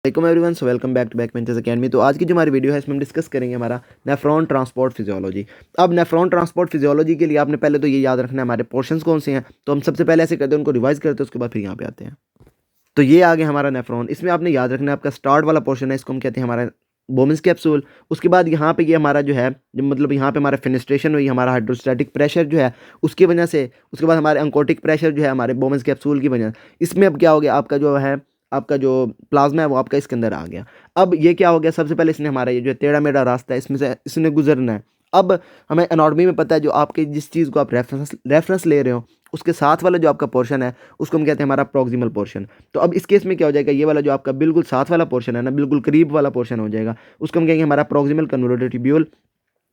Welcome everyone, so welcome back to Backbenchers Academy. तो आज की जो हमारी वीडियो है इसमें हम डिस्कस करेंगे हमारा नेफ्रॉन ट्रांसपोर्ट फिजियोलॉजी। अब नेफ्रॉन ट्रांसपोर्ट फिजियोलॉजी के लिए आपने पहले तो ये याद रखना है हमारे पोर्शंस कौन से हैं। तो हम सबसे पहले ऐसे करते हैं, उनको रिवाइज करते हैं, उसके बाद फिर यहाँ पे आते हैं। तो ये आ गया हमारा नेफ्रॉन। इसमें आपने याद रखना है आपका स्टार्ट वाला पोर्शन है, इसको हम कहते हैं हमारा बोमेंस कैप्सूल। उसके बाद यहाँ पे ये हमारा जो है मतलब यहाँ पे हमारा फेनेस्ट्रेशन हुई, हमारा हाइड्रोस्टैटिक प्रेशर जो है उसकी वजह से। उसके बाद हमारे अंकोटिक प्रेशर जो है हमारे बोमेंस कैप्सूल की वजह से। इसमें अब क्या हो गया, आपका जो है आपका जो प्लाज्मा है वो आपका इसके अंदर आ गया। अब ये क्या हो गया, सबसे पहले इसने हमारा ये जो टेढ़ा मेढ़ा रास्ता है इसमें से इसने गुजरना है। अब हमें एनाटॉमी में पता है जो आपके जिस चीज़ को आप रेफरेंस ले रहे हो उसके साथ वाला जो आपका पोर्शन है उसको हम कहते हैं हमारा प्रॉक्सिमल पोर्शन। तो अब इस केस में क्या हो जाएगा, ये वाला जो आपका बिल्कुल साथ वाला पोर्शन है ना, बिल्कुल करीब वाला पोर्शन हो जाएगा, उसको हम कहेंगे हमारा प्रॉक्सिमल कन्वोलुटेड ट्यूब्यूल।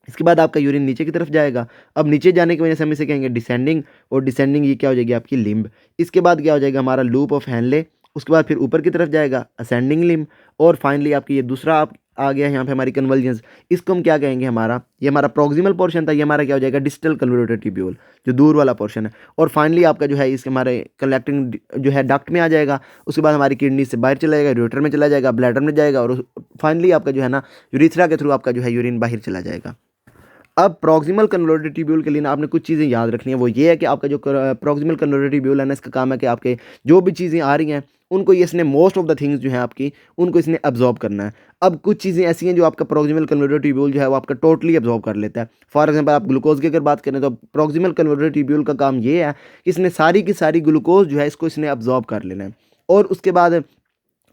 इसके बाद आपका यूरिन नीचे की तरफ जाएगा। अब नीचे जाने की वजह से हम इसे कहेंगे डिसेंडिंग, और डिसेंडिंग ये क्या हो जाएगी आपकी लिम्ब। इसके बाद क्या हो जाएगा हमारा लूप ऑफ हैनले। उसके बाद फिर ऊपर की तरफ जाएगा असेंडिंग लिम्ब। और फाइनली आपकी ये दूसरा आप आ गया यहाँ पे हमारी कन्वर्जेंस। इसको हम क्या कहेंगे, हमारा ये हमारा प्रॉक्सिमल पोर्शन था, ये हमारा क्या हो जाएगा डिस्टल कन्वोलुटेड ट्यूब्यूल, जो दूर वाला पोर्शन है। और फाइनली आपका जो है इसके हमारे कलेक्टिंग जो है डक्ट में आ जाएगा। उसके बाद हमारी किडनी से बाहर चला जाएगा, यूरेटर में चला जाएगा, ब्लैडर में जाएगा, और फाइनली आपका जो है ना यूरिथ्रा के थ्रू आपका जो है यूरिन बाहर चला जाएगा। अब प्रॉक्सिमल कन्वोलुटेड ट्यूब्यूल के लिए ना आपने कुछ चीज़ें याद रखनी है। वो ये है कि आपका जो प्रॉक्सिमल कन्वोलुटेड ट्यूब्यूल है ना, इसका काम है कि आपके जो भी चीज़ें आ रही हैं उनको ये इसने मोस्ट ऑफ द थिंग्स जो है आपकी उनको इसने अब्जॉर्ब करना है। अब कुछ चीज़ें ऐसी हैं जो आपका प्रॉक्सिमल कन्वोलुटेड ट्यूब्यूल जो है वो आपका टोटली अब्जॉर्ब कर लेता है। फॉर एग्जांपल आप ग्लूकोज की अगर बात करें तो प्रॉक्सिमल कन्वोलुटेड ट्यूब्यूल का काम ये है कि इसने सारी की सारी ग्लूकोज जो है इसको इसने अब्जॉर्ब कर लेना है। और उसके बाद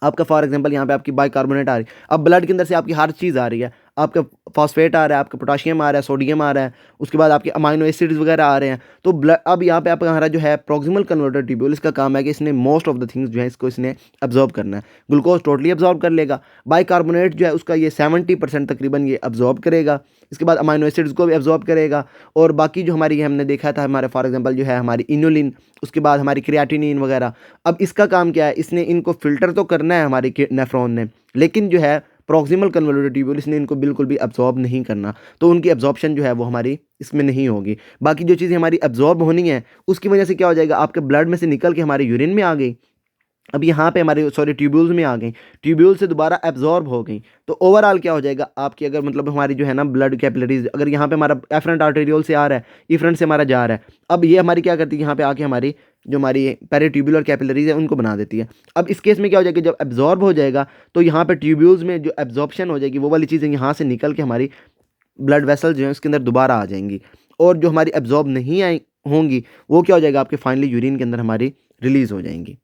आपका फॉर एग्जांपल यहाँ पे आपकी बाइकार्बोनेट आ रही है। अब ब्लड के अंदर से आपकी हर चीज़ आ रही है, आपका फॉस्फेट आ रहा है, आपका पोटाशियम आ रहा है, सोडियम आ रहा है, उसके बाद आपके अमाइनो एसिड्स वगैरह आ रहे हैं। तो ब्लड अब यहाँ पे आपका हमारा जो है प्रॉक्सिमल कन्वर्टर ट्यूब्यूल, इसका काम है कि इसने मोस्ट ऑफ द थिंग्स जो है इसको इसने अब्जॉर्ब करना है। ग्लूकोज टोटली अब्जॉर्ब कर लेगा, बाइकार्बोनेट जो है उसका ये 70% तकरीबन ये अब्जॉर्ब करेगा। इसके बाद अमाइनो एसिड्स को भी अब्जॉर्ब करेगा। और बाकी जो हमारी ये हमने देखा था हमारे फॉर एग्जांपल जो है हमारी इनुलिन, उसके बाद हमारी क्रिएटिनिन वगैरह। अब इसका काम क्या है, इसने इनको फिल्टर तो करना है हमारे नेफ्रॉन ने, लेकिन जो है प्रॉक्सिमल कन्वोलुटेड ट्यूब्यूल इसने इनको बिल्कुल भी अब्जॉर्ब नहीं करना। तो उनकी अब्जॉर्प्शन जो है वो हमारी इसमें नहीं होगी। बाकी जो चीज़ें हमारी अब्जॉर्ब होनी है उसकी वजह से क्या हो जाएगा, आपके ब्लड में से निकल के हमारे यूरिन में आ गई। अब यहाँ पे हमारे ट्यूब्यूल्स में आ गई, ट्यूब्यूल से दोबारा एब्जॉर्ब हो गई। तो ओवरऑल क्या हो जाएगा आपकी, अगर मतलब हमारी जो है ना ब्लड कैपिलरीज, अगर यहाँ पे हमारा एफरेंट आर्टेरियोल से आ रहा है, इफ्रंट से हमारा जा रहा है। अब ये हमारी क्या करती है, यहाँ पे आके हमारी जो हमारी पेरिट्यूबुलर कैपिलरीज है उनको बना देती है। अब इस केस में क्या हो जाएगा, जब एब्जॉर्ब हो जाएगा तो यहाँ पे ट्यूब्यूल्स में जो एब्जॉर्प्शन हो जाएगी वो वाली चीज़ें यहाँ से निकल के हमारी ब्लड वेसल जो है उसके अंदर दोबारा आ जाएंगी। और जो हमारी एब्जॉर्ब नहीं आई होंगी वो क्या हो जाएगा आपके फाइनली यूरिन के अंदर हमारी रिलीज़ हो जाएंगी।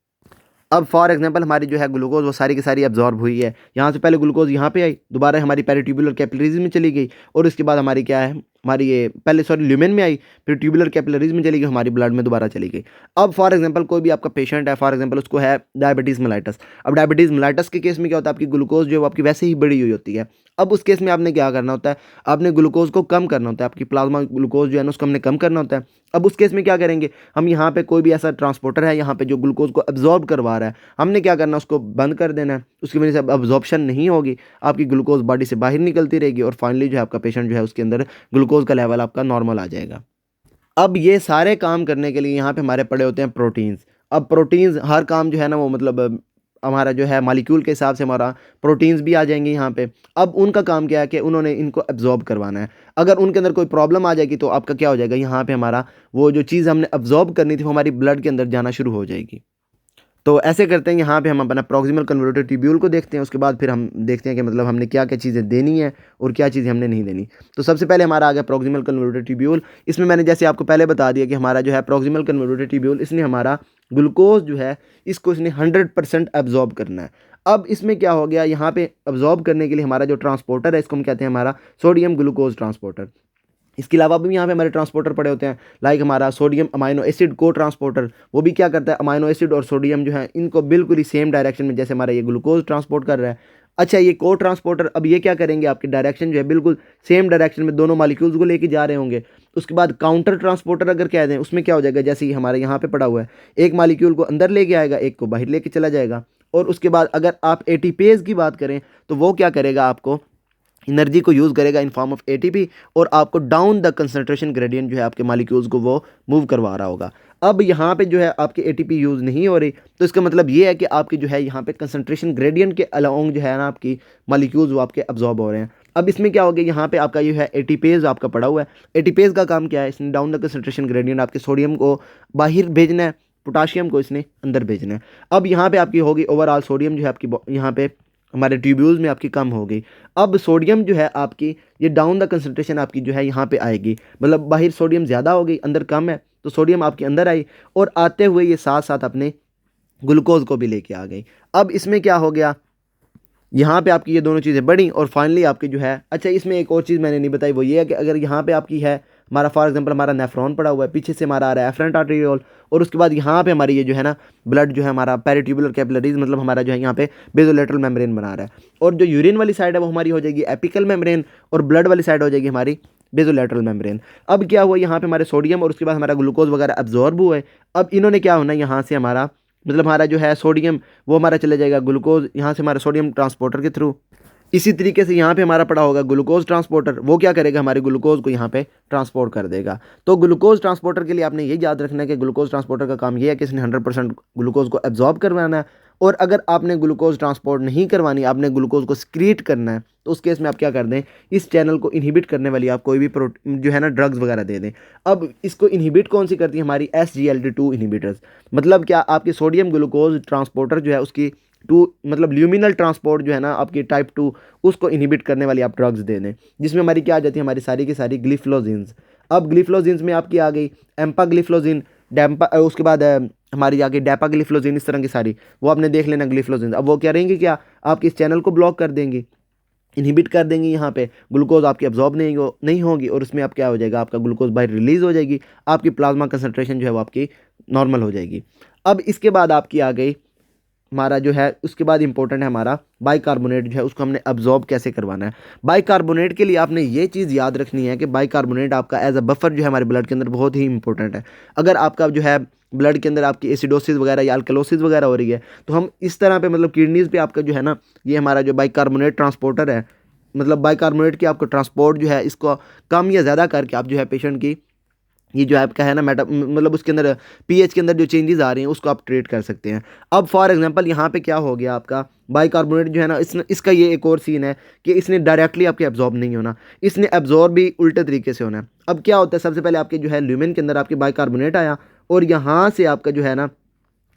अब फॉर एग्जांपल हमारी जो है ग्लूकोज वो सारी की सारी एब्जॉर्ब हुई है, यहाँ से पहले ग्लूकोज यहाँ पे आई, दोबारा हमारी पेरिट्यूबुलर कैपिलरीज में चली गई, और उसके बाद हमारी क्या है हमारी ये पहले ल्यूमेन में आई, फिर ट्यूबुलर कैपिलरीज में चली गई, हमारी ब्लड में दोबारा चली गई। अब फॉर एग्जांपल कोई भी आपका पेशेंट है, फॉर एग्जांपल उसको है डायबिटीज़ मेलाइटस। अब डायबिटीज़ मेलाइटस के केस में क्या होता है, आपकी ग्लूकोज जो है वो आपकी वैसे ही बढ़ी हुई होती है। अब उस केस में आपने क्या करना होता है, आपने ग्लूकोज को कम करना होता है, आपकी प्लाज्मा ग्लूकोज जो है ना उसको हमने कम करना होता है। अब उस केस में क्या करेंगे, हम यहाँ पे कोई भी ऐसा ट्रांसपोर्टर है यहाँ पे जो ग्लूकोज को एब्जॉर्ब करवा रहा है, हमने क्या करना है उसको बंद कर देना है। उसकी वजह से अब अब्जॉर्प्शन नहीं होगी, आपकी ग्लूकोज बॉडी से बाहर निकलती रहेगी, और फाइनली जो है आपका पेशेंट जो है उसके अंदर ग्लूकोज का लेवल आपका नॉर्मल आ जाएगा। अब ये सारे काम करने के लिए यहाँ पे हमारे पड़े होते हैं प्रोटीन्स। अब प्रोटीन्स हर काम जो है ना वो मतलब हमारा जो है मॉलिक्यूल के हिसाब से हमारा प्रोटीन्स भी आ जाएंगे यहाँ पे। अब उनका काम क्या है कि उन्होंने इनको एब्जॉर्ब करवाना है। अगर उनके अंदर कोई प्रॉब्लम आ जाएगी तो आपका क्या हो जाएगा, यहाँ पे हमारा वो जो चीज़ हमने एब्जॉर्ब करनी थी वो हमारी ब्लड के अंदर जाना शुरू हो जाएगी। तो ऐसे करते हैं, यहाँ पे हम अपना प्रॉक्सिमल कन्वोलुटेड ट्यूब्यूल को देखते हैं, उसके बाद फिर हम देखते हैं कि मतलब हमने क्या क्या चीज़ें देनी है और क्या चीज़ें हमने नहीं देनी। तो सबसे पहले हमारा आ गया प्रॉक्सिमल कन्वोलुटेड ट्यूब्यूल। इसमें मैंने जैसे आपको पहले बता दिया कि हमारा जो है प्रॉक्सिमल कन्वोलुटेड ट्यूब्यूल इसने हमारा ग्लूकोज जो है इसको इसने 100% एब्जॉर्ब करना है। अब इसमें क्या हो गया, यहाँ पे एब्जॉर्ब करने के लिए हमारा जो ट्रांसपोर्टर है इसको हम कहते हैं हमारा सोडियम ग्लूकोज ट्रांसपोर्टर। इसके अलावा भी यहाँ पे हमारे ट्रांसपोर्टर पड़े होते हैं, लाइक हमारा सोडियम अमाइनो एसिड को ट्रांसपोर्टर। वो भी क्या करता है, अमाइनो एसिड और सोडियम जो है इनको बिल्कुल ही सेम डायरेक्शन में जैसे हमारा ये ग्लूकोज ट्रांसपोर्ट कर रहा है। अच्छा, ये को ट्रांसपोर्टर अब ये क्या करेंगे, आपकी डायरेक्शन जो है बिल्कुल सेम डायरेक्शन में दोनों मालिक्यूल्स को लेके जा रहे होंगे। उसके बाद काउंटर ट्रांसपोर्टर अगर कह दें, उसमें क्या हो जाएगा, जैसे ही हमारे यहाँ पे पड़ा हुआ है, एक मालिक्यूल को अंदर लेके आएगा, एक को बाहर लेके चला जाएगा। और उसके बाद अगर आप एटीपेज की बात करें तो वो क्या करेगा, आपको एनर्जी को यूज़ करेगा इन फॉर्म ऑफ एटीपी और आपको डाउन द कंसंट्रेशन ग्रेडियंट जो है आपके मॉलिक्यूल्स को वो मूव करवा रहा होगा। अब यहाँ पे जो है आपकी एटीपी यूज़ नहीं हो रही, तो इसका मतलब ये है कि आपकी जो है यहाँ पे कंसंट्रेशन ग्रेडियंट के अलोंग जो है ना आपकी मॉलिक्यूल्स वो आपके अब्जॉर्ब हो रहे हैं। अब इसमें क्या हो गया, यहाँ पे आपका ये है एटीपेज आपका पड़ा हुआ है। एटीपेज का काम क्या है, इसने डाउन द कंसंट्रेशन ग्रेडियंट आपके सोडियम को बाहर भेजना है, पोटाशियम को इसने अंदर भेजना है। अब यहाँ पे आपकी होगी ओवरऑल सोडियम जो है आपकी यहाँ पे हमारे ट्यूब्यूल्स में आपकी कम हो गई। अब सोडियम जो है आपकी ये डाउन द कंसंट्रेशन आपकी जो है यहाँ पे आएगी, मतलब बाहर सोडियम ज़्यादा हो गई, अंदर कम है, तो सोडियम आपके अंदर आई और आते हुए ये साथ साथ अपने ग्लूकोज को भी लेके आ गई। अब इसमें क्या हो गया, यहाँ पे आपकी ये दोनों चीज़ें बढ़ी और फाइनली आपकी जो है, अच्छा इसमें एक और चीज़ मैंने नहीं बताई, वो ये है कि अगर यहाँ पे आपकी है हमारा फॉर एग्जांपल हमारा नेफ्रॉन पड़ा हुआ है, पीछे से हमारा आ रहा है एफरेंट आर्टेरियोल, और उसके बाद यहाँ पे हमारी ये जो है ना ब्लड जो है हमारा पेरिट्यूबुलर कैपिलरीज, मतलब हमारा जो है यहाँ पे बेसोलेटरल मेम्ब्रेन बना रहा है, और जो यूरिन वाली साइड है वो हमारी हो जाएगी एपिकल मेम्ब्रेन और ब्लड वाली साइड हो जाएगी हमारी बेसोलेटरल मेम्ब्रेन। अब क्या हुआ, यहाँ पे हमारे सोडियम और उसके बाद हमारा ग्लूकोज वगैरह एब्जॉर्ब हुए। अब इन्होंने क्या होना, यहाँ से हमारा मतलब हमारा जो है सोडियम वो हमारा चले जाएगा ग्लूकोज, यहाँ से हमारा सोडियम ट्रांसपोर्टर के थ्रू। इसी तरीके से यहाँ पे हमारा पड़ा होगा ग्लूकोज ट्रांसपोर्टर, वो क्या करेगा हमारे ग्लूकोज को यहाँ पे ट्रांसपोर्ट कर देगा। तो ग्लूकोज ट्रांसपोर्टर के लिए आपने ये याद रखना है कि ग्लूकोज ट्रांसपोर्टर का काम ये है कि इसने 100% ग्लूकोज को एब्जॉर्ब करवाना है, और अगर आपने ग्लूकोज ट्रांसपोर्ट नहीं करवानी, आपने ग्लूकोज को सिक्रीट करना है, तो उस केस में आप क्या कर दें, इस चैनल को इनहिबिट करने वाली आप कोई भी जो है ना ड्रग्स वगैरह दे दें। अब इसको इनहिबिट कौन सी करती है, हमारी SGLT2 इनहिबिटर्स। मतलब क्या, आपकी सोडियम ग्लूकोज ट्रांसपोर्टर जो है उसकी मतलब ल्यूमिनल ट्रांसपोर्ट जो है ना आपकी टाइप 2 उसको इनहिबिट करने वाली आप ड्रग्स दे दें, जिसमें हमारी क्या आ जाती है, हमारी सारी की सारी ग्लिफ्लोजिन्स। अब ग्लिफ्लोजिन्स में आपकी आ गई एम्पाग्लिफ्लोजिन, डैम्पा, उसके बाद हमारी आ गई डैपाग्लिफ्लोजिन, इस तरह की सारी वो आपने देख लेना ग्लिफ्लोजिन। अब वो क्या रहेंगी, क्या आपकी इस चैनल को ब्लॉक कर देंगी, इनहिबिट कर देंगी, यहाँ पे ग्लूकोज आपकी अब्जॉर्ब नहीं होगी, और उसमें आप क्या हो जाएगा, आपका ग्लूकोज बाहर रिलीज हो जाएगी, आपकी प्लाज्मा कंसंट्रेशन जो है वो आपकी नॉर्मल हो जाएगी। अब इसके बाद आपकी आ गई हमारा जो है, उसके बाद इंपॉर्टेंट है हमारा बाइकार्बोनेट जो है, उसको हमने अब्जॉर्ब कैसे करवाना है। बाइकार्बोनेट के लिए आपने ये चीज़ याद रखनी है कि बाइकार्बोनेट आपका एज अ बफर जो है हमारे ब्लड के अंदर बहुत ही इंपॉर्टेंट है। अगर आपका जो है ब्लड के अंदर आपकी एसिडोसिस वगैरह या अल्कलोसिस वगैरह हो रही है, तो हम इस तरह पे मतलब किडनीज़ पे आपका जो है ना ये हमारा जो बाइकार्बोनेट ट्रांसपोर्टर है, मतलब बाइकार्बोनेट की आपको ट्रांसपोर्ट जो है इसको कम या ज़्यादा करके आप जो है पेशेंट की ये जो आपका है ना मतलब उसके अंदर पीएच के अंदर जो चेंजेस आ रहे हैं उसको आप ट्रीट कर सकते हैं। अब फॉर एग्जांपल यहाँ पे क्या हो गया, आपका बाइकार्बोनेट जो है ना इसका ये एक और सीन है कि इसने डायरेक्टली आपके एब्जॉर्ब नहीं होना, इसने एब्जॉर्ब भी उल्टे तरीके से होना है। अब क्या होता है, सबसे पहले आपके जो है ल्यूमेन के अंदर आपके बाइकार्बोनेट आया, और यहाँ से आपका जो है ना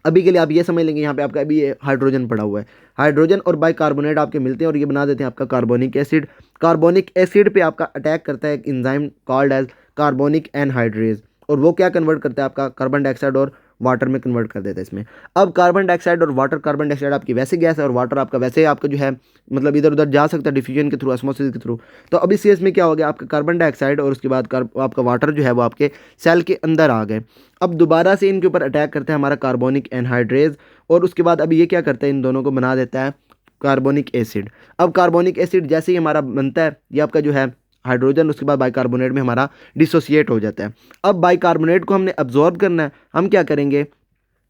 अभी के लिए आप ये समझ लेंगे यहाँ पे आपका अभी ये हाइड्रोजन पड़ा हुआ है, हाइड्रोजन और बाइकार्बोनेट आपके मिलते हैं और ये बना देते हैं आपका कार्बोनिक एसिड। कार्बोनिक एसिड पे आपका अटैक करता है एक enzyme called as carbonic anhydrase, और वो क्या कन्वर्ट करता है, आपका कार्बन डाइऑक्साइड और वाटर में कन्वर्ट कर देता है इसमें। अब कार्बन डाइऑक्साइड और वाटर, कार्बन डाइऑक्साइड आपकी वैसे गैस है और वाटर आपका वैसे आपका जो है मतलब इधर उधर जा सकता है डिफ्यूजन के थ्रू, ऑस्मोसिस के थ्रू। तो अब इस केस में क्या हो गया, आपका कार्बन डाइऑक्साइड और उसके बाद आपका वाटर जो है वो आपके सेल के अंदर आ गए। अब दोबारा से इनके ऊपर अटैक करता है हमारा कार्बोनिक एनहाइड्रेज, और उसके बाद अभी ये क्या करता है, इन दोनों को बना देता है कार्बोनिक एसिड। अब कार्बोनिक एसिड जैसे ही हमारा बनता है, ये आपका जो है हाइड्रोजन उसके बाद बाइकार्बोनेट में हमारा डिसोसिएट हो जाता है। अब बाइकार्बोनेट को हमने अब्जॉर्ब करना है, हम क्या करेंगे,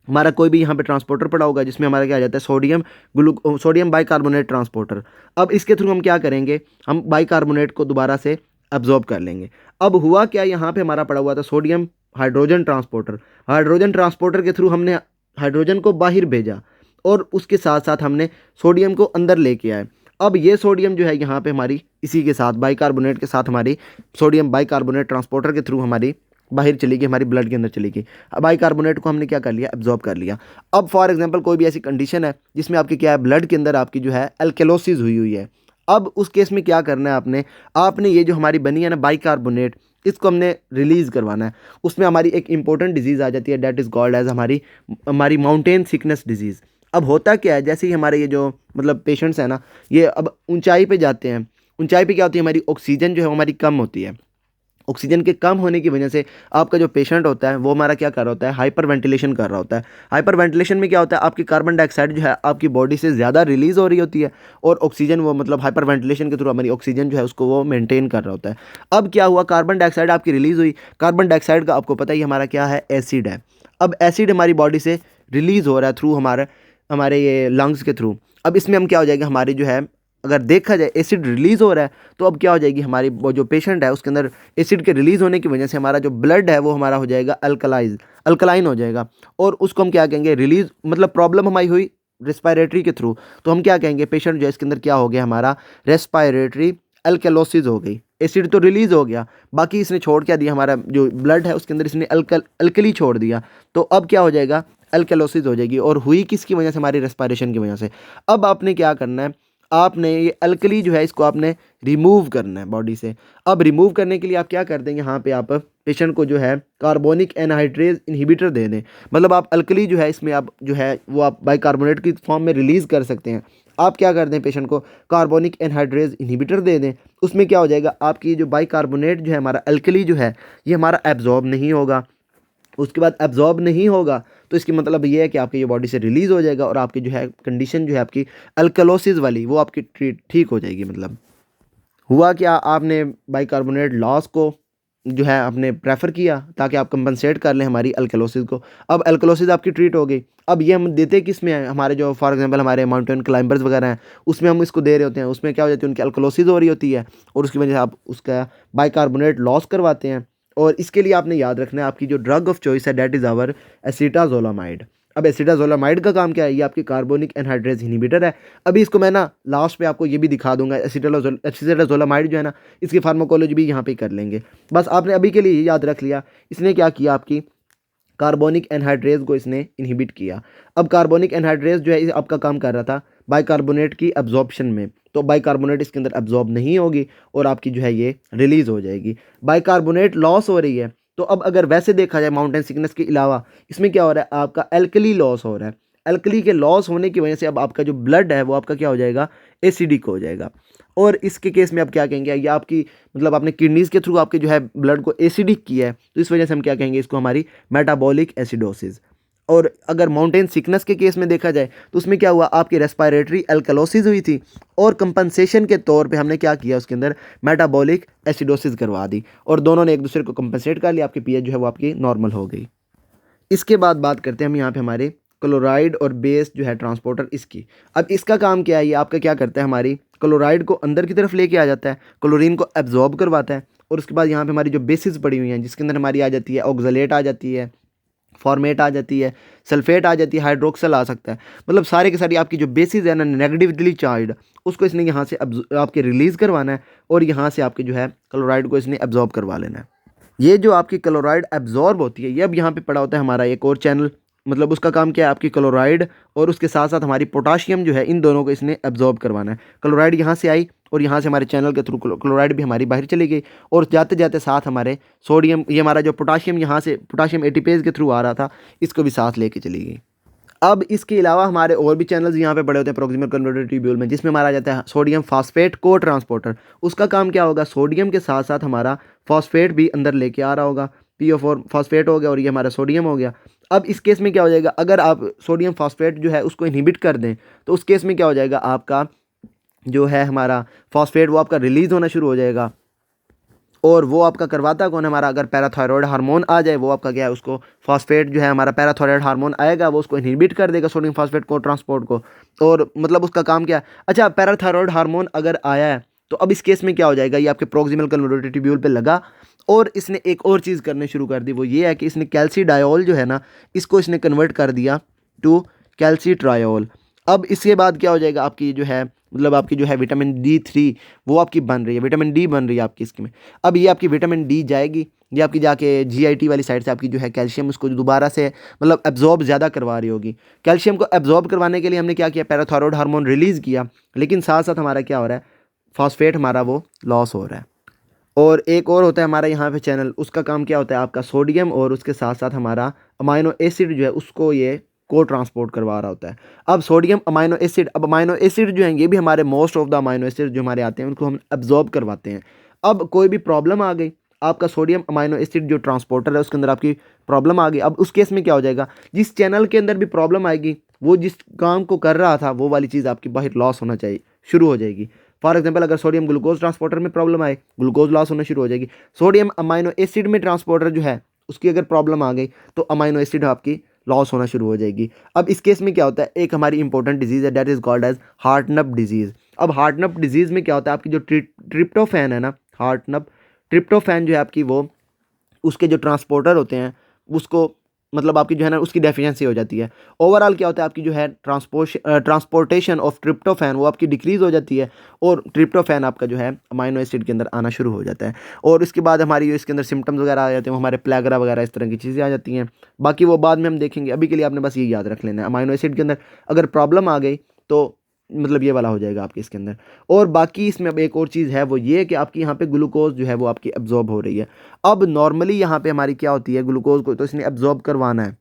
हमारा कोई भी यहाँ पे ट्रांसपोर्टर पड़ा होगा जिसमें हमारा क्या आ जाता है सोडियम बाइकार्बोनेट ट्रांसपोर्टर। अब इसके थ्रू हम क्या करेंगे, हम बाइकार्बोनेट को दोबारा से अब्जॉर्ब कर लेंगे। अब हुआ क्या, यहाँ पे हमारा पड़ा हुआ था sodium hydrogen transporter, hydrogen transporter के थ्रू हमने हाइड्रोजन को बाहर भेजा और उसके साथ साथ हमने सोडियम को अंदर लेके आए। अब ये सोडियम जो है यहाँ पे हमारी इसी के साथ बाइकार्बोनेट के साथ हमारी सोडियम बाइकार्बोनेट ट्रांसपोर्टर के थ्रू हमारी बाहर चली गई, हमारी ब्लड के अंदर चली गई। अब बाइकार्बोनेट को हमने क्या कर लिया, एब्जॉर्ब कर लिया। अब फॉर एग्जांपल कोई भी ऐसी कंडीशन है जिसमें आपकी क्या है, ब्लड के अंदर आपकी जो है एल्केलोसिस हुई हुई है। अब उस केस में क्या करना है आपने ये जो हमारी बनी है ना बाइकार्बोनेट, इसको हमने रिलीज़ करवाना है। उसमें हमारी एक इंपॉर्टेंट डिजीज़ आ जाती है, डेट इज़ कॉल्ड एज हमारी माउंटेन सिकनेस डिजीज़। अब होता क्या है, जैसे ही हमारे ये जो मतलब पेशेंट्स हैं ना, ये अब ऊंचाई पे जाते हैं, ऊंचाई पे क्या होती है, हमारी ऑक्सीजन जो है हमारी कम होती है। ऑक्सीजन के कम होने की वजह से आपका जो पेशेंट होता है वो हमारा क्या कर रहा होता है, हाइपर वेंटिलेशन कर रहा होता है। हाइपर वेंटिलेशन में क्या होता है, आपकी कार्बन डाइऑक्साइड जो है आपकी बॉडी से ज़्यादा रिलीज़ हो रही होती है, और ऑक्सीजन वो मतलब हाइपर वेंटिलेशन के थ्रू हमारी ऑक्सीजन जो है उसको वो मेंटेन कर रहा होता है। अब क्या हुआ, कार्बन डाइऑक्साइड आपकी रिलीज़ हुई, कार्बन डाइऑक्साइड का आपको पता ही हमारा क्या है, एसिड है। अब एसिड हमारी बॉडी से रिलीज़ हो रहा है थ्रू हमारे ये लंग्स के थ्रू। अब इसमें हम क्या हो जाएगा, हमारी जो है अगर देखा जाए एसिड रिलीज़ हो रहा है, तो अब क्या हो जाएगी, हमारी वो जो पेशेंट है उसके अंदर एसिड के रिलीज़ होने की वजह से हमारा जो ब्लड है वो हमारा हो जाएगा अल्कलाइन हो जाएगा। और उसको हम क्या कहेंगे, रिलीज़ मतलब प्रॉब्लम हमारी हुई रेस्पिरेटरी के थ्रू, तो हम क्या कहेंगे, पेशेंट जो है इसके अंदर क्या हो गया, हमारा रेस्पिरेटरी अल्कलोसिस हो गई। एसिड तो रिलीज़ हो गया, बाकी इसने छोड़ क्या दिया, हमारा जो ब्लड है उसके अंदर इसने अल्कली छोड़ दिया। तो अब क्या हो जाएगा, अल्कलोसिस हो जाएगी। और हुई किसकी वजह से, हमारी रेस्पिरेशन की वजह से। अब आपने क्या करना है, आपने ये अल्कली जो है इसको आपने रिमूव करना है बॉडी से। अब रिमूव करने के लिए आप क्या कर देंगे, यहाँ पे आप पेशेंट को जो है कार्बोनिक एनहाइड्रेज इनहिबिटर दे दें। मतलब आप अल्कली जो है इसमें आप जो है वो आप बाइकार्बोनेट की फॉर्म में रिलीज़ कर सकते हैं। आप क्या कर दें, पेशेंट को कार्बोनिक एनहाइड्रेज इनहिबिटर दे दें। उसमें क्या हो जाएगा, आपकी जो बाइकार्बोनेट जो है हमारा अल्कली जो है ये हमारा एब्जॉर्ब नहीं होगा। उसके बाद एब्जॉर्ब नहीं होगा तो इसकी मतलब ये है कि आपकी ये बॉडी से रिलीज़ हो जाएगा और आपकी जो है कंडीशन जो है आपकी अल्कलोसिस वाली वो आपकी ठीक हो जाएगी। मतलब हुआ क्या, आपने बाइकार्बोनेट लॉस को जो है आपने प्रेफर किया ताकि आप कंपनसेट कर लें हमारी अल्कलोसिस को। अब अल्कलोसिस आपकी ट्रीट हो गई। अब ये हम देते किस में हैं, हमारे जो फॉर एग्जांपल हमारे माउंटेन क्लाइंबर्स वगैरह हैं उसमें हम इसको दे रहे होते हैं। उसमें क्या हो जाती है, उनकी अल्कलोसिस हो रही होती है और उसकी वजह से आप उसका बाइकार्बोनेट लॉस करवाते हैं। और इसके लिए आपने याद रखना है आपकी जो ड्रग ऑफ चॉइस है डेट इज़ आवर एसिटाजोलामाइड। अब एसिटाजोलामाइड का काम क्या है, ये आपकी कार्बोनिक एनहाइड्रेज इनहिबिटर है। अभी इसको मैं ना लास्ट पे आपको ये भी दिखा दूंगा, एसिटाजोलामाइड जो है ना इसकी फार्माकोलॉजी भी यहाँ पे कर लेंगे। बस आपने अभी के लिए ये याद रख लिया, इसने क्या किया, आपकी कार्बोनिक एनहाइड्रेज को इसने इनहिबिट किया। अब कार्बोनिक एनहाइड्रेज जो है आपका काम कर रहा था बाइकार्बोनेट की एब्जॉर्प्शन में, तो बाइकार्बोनेट इसके अंदर एब्जॉर्ब नहीं होगी और आपकी जो है ये रिलीज़ हो जाएगी। बाइकार्बोनेट लॉस हो रही है, तो अब अगर वैसे देखा जाए माउंटेन सिकनेस के अलावा इसमें क्या हो रहा है, आपका एल्कली लॉस हो रहा है। एल्कली के लॉस होने की वजह से अब आपका जो ब्लड है वो आपका क्या हो जाएगा, एसिडिक हो जाएगा। और इसके केस में आप क्या कहेंगे, ये आपकी मतलब आपने किडनीज़ के थ्रू आपके जो है ब्लड को एसिडिक किया है, तो इस वजह से हम क्या कहेंगे, इसको हमारी मेटाबॉलिक एसिडोसिस। और अगर माउंटेन सिकनेस के केस में देखा जाए तो उसमें क्या हुआ, आपकी रेस्पिरेटरी अल्कलोसिस हुई थी और कंपनसेशन के तौर पे हमने क्या किया, उसके अंदर मेटाबॉलिक एसिडोसिस करवा दी और दोनों ने एक दूसरे को कंपनसेट कर लिया, आपकी पीएच जो है वो आपकी नॉर्मल हो गई। इसके बाद बात करते हैं हम यहाँ पे हमारे क्लोराइड और बेस जो है ट्रांसपोर्टर इसकी। अब इसका काम क्या है, ये आपका क्या करता है, हमारी क्लोराइड को अंदर की तरफ लेके आ जाता है, क्लोरीन को एब्जॉर्ब करवाता है और उसके बाद यहाँ पे हमारी जो बेसिस पड़ी हुई हैं जिसके अंदर हमारी आ जाती है ऑक्सलेट आ जाती है, फॉर्मेट आ जाती है, सल्फेट आ जाती है, हाइड्रोक्सल आ सकता है। मतलब सारे के सारी आपकी जो बेसिस है ना नेगेटिवली चार्ज, उसको इसने यहाँ से आपके रिलीज़ करवाना है और यहाँ से आपके जो है क्लोराइड को इसने एब्जॉर्ब करवा लेना है। ये जो आपकी क्लोराइड एब्जॉर्ब होती है, ये अब यहाँ पे पड़ा होता है हमारा एक और चैनल। मतलब उसका काम क्या है, आपकी क्लोराइड और उसके साथ साथ हमारी पोटाशियम जो है इन दोनों को इसने एब्जॉर्ब करवाना है। क्लोराइड यहाँ से आई और यहाँ से हमारे चैनल के थ्रू क्लोराइड भी हमारी बाहर चली गई और जाते जाते साथ हमारे सोडियम, ये हमारा जो पोटाशियम यहाँ से पोटाशियम एटीपेज के थ्रू आ रहा था, इसको भी साथ लेके चली गई। अब इसके अलावा हमारे और भी चैनल्स यहाँ पे बड़े होते हैं प्रोक्सिमल कन्वर्टर ट्यूब्यूल में, जिसमें हमारा जाता है सोडियम फास्फेट को ट्रांसपोर्टर। उसका काम क्या होगा, सोडियम के साथ साथ हमारा फॉस्फेट भी अंदर लेके आ रहा होगा। PO4 फॉस्फेट हो गया और ये हमारा सोडियम हो गया। अब इस केस में क्या हो जाएगा, अगर आप सोडियम फॉस्फेट जो है उसको इनहिबिट कर दें तो उस केस में क्या हो जाएगा, आपका जो है हमारा फॉस्फेट वो आपका रिलीज़ होना शुरू हो जाएगा। और वो आपका करवाता कौन है, हमारा अगर पैराथायरॉयड हार्मोन आ जाए, वो आपका क्या है, उसको फॉस्फेट जो है हमारा पैराथायरॉयड हार्मोन आएगा वो उसको इनहिबिट कर देगा सोडियम फॉस्फेट को ट्रांसपोर्ट को। और मतलब उसका काम क्या है, अच्छा पैराथायरॉयड हार्मोन अगर आया है तो अब इस केस में क्या हो जाएगा, ये आपके प्रोक्सिमल कन्वर्टर ट्यूब्यूल पे लगा और इसने एक और चीज़ करने शुरू कर दी। वो ये है कि इसने कैल्सीडायोल जो है ना इसको इसने कन्वर्ट कर दिया टू कैल्सीट्रायोल। अब इसके बाद क्या हो जाएगा, आपकी जो है मतलब आपकी जो है विटामिन D3 वो आपकी बन रही है, विटामिन डी बन रही है आपकी इसकी में। अब ये आपकी विटामिन डी जाएगी, ये आपकी जाके GIT वाली साइड से आपकी जो है कैल्शियम उसको दोबारा से मतलब एब्जॉर्ब ज़्यादा करवा रही होगी। कैल्शियम को एब्जॉर्ब करवाने के लिए हमने क्या किया, पैराथायरॉयड हार्मोन रिलीज़ किया, लेकिन साथ साथ हमारा क्या हो रहा है, फॉस्फेट हमारा वो लॉस हो रहा है। और एक और होता है हमारा यहाँ पे चैनल, उसका काम क्या होता है, आपका सोडियम और उसके साथ साथ हमारा अमाइनो एसिड जो है उसको ये को ट्रांसपोर्ट करवा रहा होता है। अब सोडियम अमाइनो एसिड, अब अमाइनो एसिड जो हैं ये भी हमारे most of the amino acid जो हमारे आते हैं उनको हम एब्जॉर्ब करवाते हैं। अब कोई भी प्रॉब्लम आ गई, आपका सोडियम अमाइनो एसिड जो ट्रांसपोर्टर है उसके अंदर आपकी प्रॉब्लम आ गई, अब उस केस में क्या हो जाएगा, जिस चैनल के अंदर भी प्रॉब्लम आएगी वो जिस काम को कर रहा था वो वाली चीज़ आपकी बाहर लॉस होना चाहिए शुरू हो जाएगी। फॉर एग्जांपल अगर सोडियम ग्लूकोज ट्रांसपोर्टर में प्रॉब्लम आए, ग्लूकोज लॉस होना शुरू हो जाएगी। सोडियम अमाइनो एसिड में ट्रांसपोर्टर जो है उसकी अगर प्रॉब्लम आ गई तो अमाइनो एसिड आपकी लॉस होना शुरू हो जाएगी। अब इस केस में क्या होता है, एक हमारी इंपॉर्टेंट डिजीज़ है that is called as Hartnup disease. अब हार्टनप डिजीज़ में क्या होता है, आपकी जो ट्रिप्टोफैन है ना, हार्टनप ट्रिप्टोफैन जो है आपकी, वो उसके जो ट्रांसपोर्टर होते हैं उसको मतलब आपकी जो है ना उसकी डेफिशिएंसी हो जाती है। ओवरऑल क्या होता है, आपकी जो है ट्रांसपोर्टेशन ऑफ ट्रिप्टोफैन वो आपकी डिक्रीज़ हो जाती है और ट्रिप्टोफैन आपका जो है अमाइनो एसिड के अंदर आना शुरू हो जाता है। और इसके बाद हमारी जो इसके अंदर सिम्टम्स वगैरह आ जाते हैं, वो हमारे प्लेगरा वगैरह इस तरह की चीज़ें आ जाती हैं। बाकी वो बाद में हम देखेंगे, अभी के लिए आपने बस ये याद रख लेना है, अमाइनो एसिड के अंदर अगर प्रॉब्लम आ गई तो मतलब ये वाला हो जाएगा आपके इसके अंदर। और बाकी इसमें अब एक और चीज़ है, वो ये कि आपकी यहाँ पे ग्लूकोज जो है वो आपकी एब्जॉर्ब हो रही है। अब नॉर्मली यहाँ पे हमारी क्या होती है, ग्लूकोज को तो इसने एब्जॉर्ब करवाना है,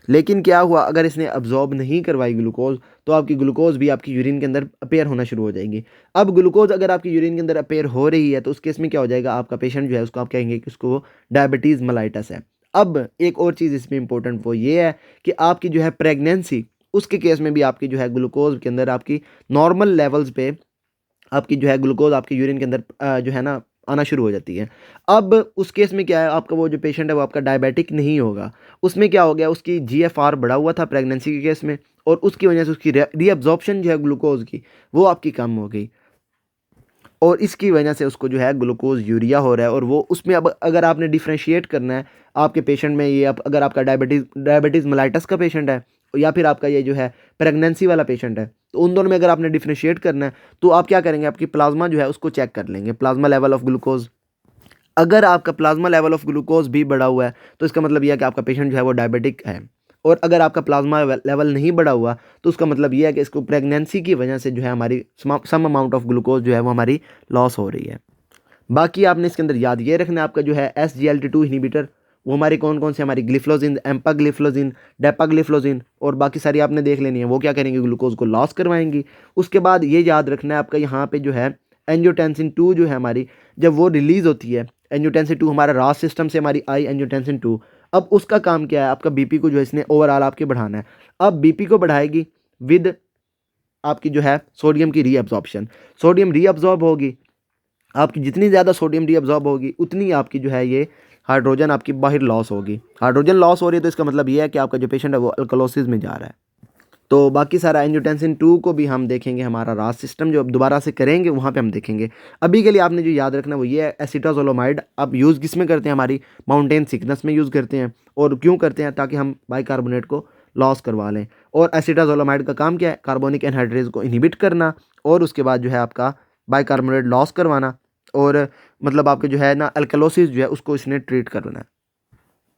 लेकिन क्या हुआ, अगर इसने अब्जॉर्ब नहीं करवाई ग्लूकोज तो आपकी ग्लूकोज भी आपकी यूरिन के अंदर अपेयर होना शुरू हो जाएगी। अब ग्लूकोज अगर आपकी यूरिन के अंदर अपेयर हो रही है तो उस केस में क्या हो जाएगा, आपका पेशेंट जो है उसको आप कहेंगे कि उसको डायबिटीज़ मेलाइटस है। अब एक और चीज़ इसमें इंपॉर्टेंट वो ये है कि आपकी जो है प्रेगनेंसी, उसके केस में भी आपकी जो है ग्लूकोज के अंदर आपकी नॉर्मल लेवल्स पे आपकी जो है ग्लूकोज आपके यूरिन के अंदर जो है ना आना शुरू हो जाती है। अब उस केस में क्या है, आपका वो जो पेशेंट है वो आपका डायबिटिक नहीं होगा। उसमें क्या हो गया, उसकी जीएफआर बढ़ा हुआ था प्रेगनेंसी के केस में और उसकी वजह से उसकी रीअब्जॉर्प्शन जो है ग्लूकोज की वो आपकी कम हो गई और इसकी वजह से उसको जो है ग्लूकोज यूरिया हो रहा है। और वो उसमें अब अगर आपने डिफ्रेंशिएट करना है आपके पेशेंट में, ये अगर आपका डायबिटीज़ मेलाइटस का पेशेंट है या फिर आपका ये जो है प्रेगनेंसी वाला पेशेंट है, तो उन दोनों में अगर आपने डिफ्रेंशिएट करना है तो आप क्या करेंगे, आपकी प्लाज्मा जो है उसको चेक कर लेंगे, प्लाज्मा लेवल ऑफ ग्लूकोज। अगर आपका प्लाज्मा लेवल ऑफ ग्लूकोज भी बढ़ा हुआ है तो इसका मतलब यह है कि आपका पेशेंट जो है वो डायबिटिक है। और अगर आपका प्लाज्मा लेवल नहीं बढ़ा हुआ तो उसका मतलब ये है कि इसको प्रेगनेंसी की वजह से जो है हमारी सम अमाउंट ऑफ ग्लूकोज जो है वो हमारी लॉस हो रही है। बाकी आपने इसके अंदर याद ये रखना है, आपका जो है SGLT2 इनहिबिटर वो हमारे कौन कौन से, हमारी ग्लिफ्लोजिन, एम्पाग्लिफ्लोजिन, डेपाग्लिफ्लोजिन और बाकी सारी आपने देख लेनी है, वो क्या करेंगे, ग्लूकोज को लॉस करवाएंगी। उसके बाद ये याद रखना है आपका यहाँ पे जो है एंजियोटेंसिन 2 जो है हमारी, जब वो रिलीज़ होती है, एंजियोटेंसिन 2 हमारा रास सिस्टम से हमारी आई एंजियोटेंसिन 2, अब उसका काम क्या है, आपका बीपी को जो है इसने ओवरऑल आपके बढ़ाना है। अब बीपी को बढ़ाएगी विद आपकी जो है सोडियम की रीअब्जॉर्प्शन, सोडियम रीअब्जॉर्ब होगी, आपकी जितनी ज़्यादा सोडियम रीअब्जॉर्ब होगी उतनी आपकी जो है ये हाइड्रोजन आपकी बाहर लॉस होगी। हाइड्रोजन लॉस हो रही है तो इसका मतलब ये है कि आपका जो पेशेंट है वो अल्कलोसिस में जा रहा है। तो बाकी सारा एंजियोटेंसिन 2 को भी हम देखेंगे, हमारा रास सिस्टम जो अब दोबारा से करेंगे वहाँ पे हम देखेंगे। अभी के लिए आपने जो याद रखना है वो ये है, एसिटाजोलोमाइड आप यूज़ किस में करते हैं, हमारी माउंटेन सिकनेस में यूज़ करते हैं। और क्यों करते हैं, ताकि हम बाइकार्बोनेट को लॉस करवा लें। और एसिटाजोलोमाइड का काम क्या है, कार्बोनिक एनहाइड्रेज को इनहिबिट करना और उसके बाद जो है आपका बाइकार्बोनेट लॉस करवाना और मतलब आपके जो है ना अल्कलोसिस जो है उसको इसने ट्रीट करना है।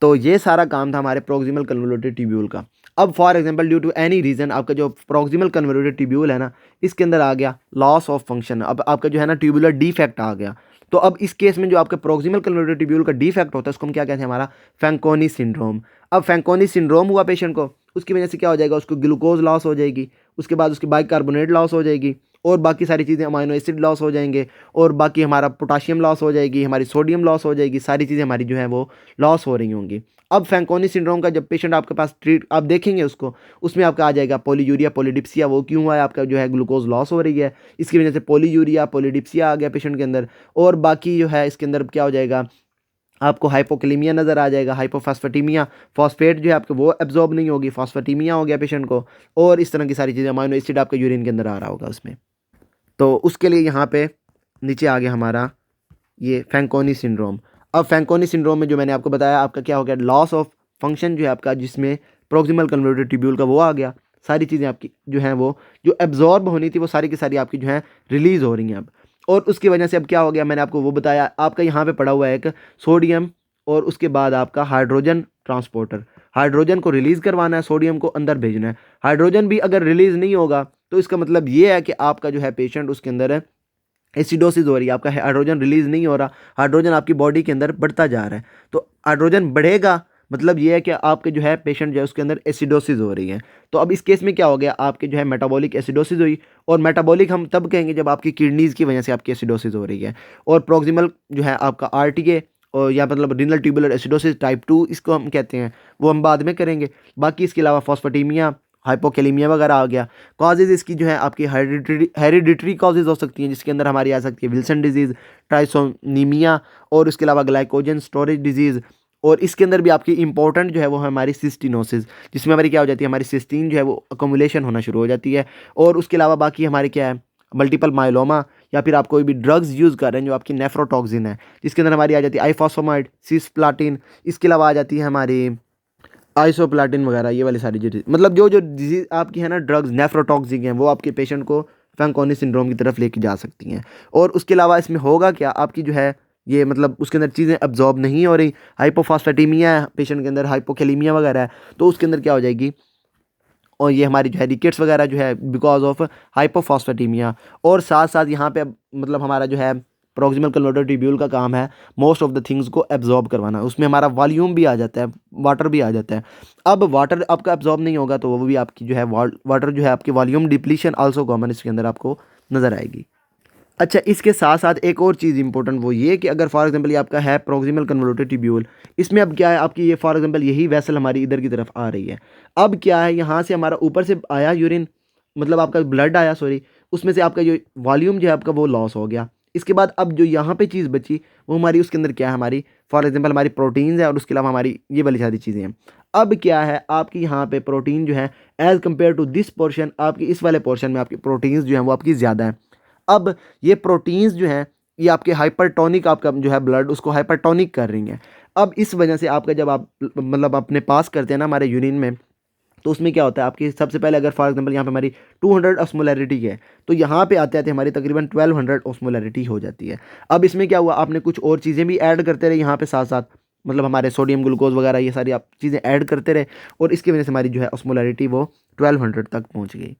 तो ये सारा काम था हमारे प्रोक्सिमल कन्वोल्यूटेड ट्यूब्यूल का। अब for example due to any reason आपका जो प्रोक्सिमल कन्वोल्यूटेड ट्यूब्यूल है ना, इसके अंदर आ गया लॉस ऑफ फंक्शन, अब आपका जो है ना ट्यूबुलर डिफेक्ट आ गया। तो अब इस केस में जो आपका प्रोक्सिमल कन्वोल्यूटेड ट्यूब्यूल का डिफेक्ट होता है उसको हम क्या कहते हैं, हमारा फैंकोनी सिंड्रोम। अब फैंकोनी सिंड्रोम हुआ पेशेंट को, उसकी वजह से क्या हो जाएगा, उसको ग्लूकोज लॉस हो जाएगी, उसके बाद उसकी बाइकार्बोनेट लॉस हो जाएगी और बाकी सारी चीज़ें, अमाइनो एसिड लॉस हो जाएंगे और बाकी हमारा पोटाशियम लॉस हो जाएगी, हमारी सोडियम लॉस हो जाएगी, सारी चीज़ें हमारी जो है वो लॉस हो रही होंगी। अब फैंकोनी सिंड्रोम का जब पेशेंट आपके पास ट्रीट आप देखेंगे उसको, उसमें आपका आ जाएगा पॉलीयूरिया पॉलीडिप्सिया। वो क्यों हुआ है, आपका जो है ग्लूकोज लॉस हो रही है, इसकी वजह से पॉलीयूरिया पॉलीडिप्सिया आ गया पेशेंट के अंदर। और बाकी जो है इसके अंदर क्या हो जाएगा, आपको हाइपोकैलेमिया नज़र आ जाएगा, हाइपोफॉस्फेटीमिया, फॉस्फेट जो है आपके वो एब्जॉर्ब नहीं होगी, फॉस्फेटीमिया हो गया पेशेंट को और इस तरह की सारी चीज़ें, अमाइनो एसिड आपके यूरिन के अंदर आ रहा होगा उसमें। तो उसके लिए यहाँ पे नीचे आ गया हमारा ये फैंकोनी सिंड्रोम। अब फैंकोनी सिंड्रोम में जो मैंने आपको बताया, आपका क्या हो गया, लॉस ऑफ फंक्शन जो है आपका, जिसमें प्रोक्सिमल कन्वोल्यूटेड ट्यूब्यूल का वो आ गया, सारी चीज़ें आपकी जो हैं वो जो एब्जॉर्ब होनी थी वो सारी की सारी आपकी जो है रिलीज़ हो रही हैं अब। और उसकी वजह से अब क्या हो गया, मैंने आपको वो बताया, आपका यहाँ पे पड़ा हुआ है एक सोडियम और उसके बाद आपका हाइड्रोजन ट्रांसपोर्टर, हाइड्रोजन को रिलीज़ करवाना है, सोडियम को अंदर भेजना है। हाइड्रोजन भी अगर रिलीज़ नहीं होगा तो इसका मतलब ये है कि आपका जो है पेशेंट उसके अंदर है एसिडोसिस हो रही है, आपका हाइड्रोजन रिलीज़ नहीं हो रहा, हाइड्रोजन आपकी बॉडी के अंदर बढ़ता जा रहा है। तो हाइड्रोजन बढ़ेगा मतलब ये है कि आपके जो है पेशेंट जो है उसके अंदर एसिडोसिस हो रही है। तो अब इस केस में क्या हो गया, आपके जो है मेटाबॉलिक एसिडोसिस हुई। और मेटाबॉलिक हम तब कहेंगे जब आपकी किडनीज़ की वजह से आपकी एसिडोसिस हो रही है। और प्रोक्सिमल जो है आपका RTA और या मतलब रीनल ट्यूबुलर एसिडोसिस टाइप 2 इसको हम कहते हैं, वो हम बाद में करेंगे। बाकी इसके अलावा फॉस्फेटीमिया, हाइपोकैलेमिया वगैरह आ गया। कॉजेज़ इसकी जो है आपकी हेरिडिटरी कॉजेज़ हो सकती हैं, जिसके अंदर हमारी आ सकती है विल्सन डिजीज़, ट्राइसोनीमिया और उसके अलावा ग्लाइकोजन स्टोरेज डिजीज़। और इसके अंदर भी आपकी इंपॉर्टेंट जो है वो है हमारी सिस्टिनोसिस, जिसमें हमारी क्या हो जाती है, हमारी सिस्टीन जो है वो अकोमुलेशन होना शुरू हो जाती है। और उसके अलावा बाकी हमारी क्या है, मल्टीपल माइलोमा, या फिर आप कोई भी ड्रग्स यूज़ कर रहे हैं जो आपकी नेफ्रोटॉक्सिन है, जिसके अंदर हमारी आ जाती है आइफॉस्फामाइड, सिस्प्लाटिन, इसके अलावा आ जाती है हमारी आइसोप्लाटिन वगैरह, ये वाली सारी जो मतलब जो जो डिजीज़ आपकी है ना ड्रग्स नेफ्रोटॉक्सिक हैं, वो आपके पेशेंट को फैंकोनी सिंड्रोम की तरफ लेके जा सकती हैं। और उसके अलावा इसमें होगा क्या, आपकी जो है ये मतलब उसके अंदर चीज़ें अब्जॉर्ब नहीं हो रही, हाइपोफॉस्फेटेमिया है पेशेंट के अंदर, हाइपोकैलेमिया वगैरह है, तो उसके अंदर क्या हो जाएगी, और ये हमारी जो है रिकेट्स वगैरह जो है बिकॉज ऑफ हाइपोफॉस्फेटेमिया। और साथ साथ यहाँ पे मतलब हमारा जो है प्रॉक्सिमल कन्वर्टर ट्यूब्यूल का काम है मोस्ट ऑफ द थिंग्स को एब्जॉर्ब करवाना, उसमें हमारा वॉल्यूम भी आ जाता है, वाटर भी आ जाता है। अब वाटर आपका एब्जॉर्ब नहीं होगा तो वो भी आपकी जो है वाटर जो है आपकी वॉल्यूम डिप्लीशन आल्सो कॉमन इसके अंदर आपको नज़र आएगी। अच्छा, इसके साथ साथ एक और चीज़ इंपॉर्टेंट वो ये कि अगर फॉर एग्जांपल ये आपका है प्रॉक्सिमल कन्वोल्यूटेड ट्यूब्यूल, इसमें अब क्या है आपकी ये फॉर एग्जांपल यही वेसल हमारी इधर की तरफ आ रही है। अब क्या है, यहाँ से हमारा ऊपर से आया यूरिन, मतलब आपका ब्लड आया सॉरी, उसमें से आपका जो वॉल्यूम जो है आपका वो लॉस हो गया। इसके बाद अब जो यहाँ पे चीज़ बची वो हमारी उसके अंदर क्या है, हमारी फॉर एग्जांपल हमारी प्रोटीन्स है, और उसके अलावा हमारी ये वाली सारी चीज़ें हैं। अब क्या है आपकी यहाँ पे प्रोटीन जो है as compare to this portion, आपकी इस वाले पोर्शन में आपकी प्रोटीन्स जो हैं वो आपकी ज़्यादा हैं। अब ये प्रोटीन्स जो हैं ये आपके हाइपरटोनिक, आपका जो है ब्लड उसको हाइपरटोनिक कर रही हैं। अब इस वजह से आपका जब आप मतलब अपने पास करते हैं ना हमारे यूरिन में, तो उसमें क्या होता है आपकी सबसे पहले अगर फॉर एग्जांपल यहाँ पे हमारी 200 ऑस्मोलैरिटी है, तो यहाँ पे आते आते हमारी तकरीबन 1200 ऑस्मोलैरिटी हो जाती है। अब इसमें क्या हुआ, आपने कुछ और चीज़ें भी ऐड करते रहे यहाँ पे साथ साथ, मतलब हमारे सोडियम ग्लूकोज वगैरह ये सारी आप चीज़ें ऐड करते रहे, और इसकी वजह से हमारी जो है ऑस्मोलैरिटी वो 1200 तक पहुँच गई।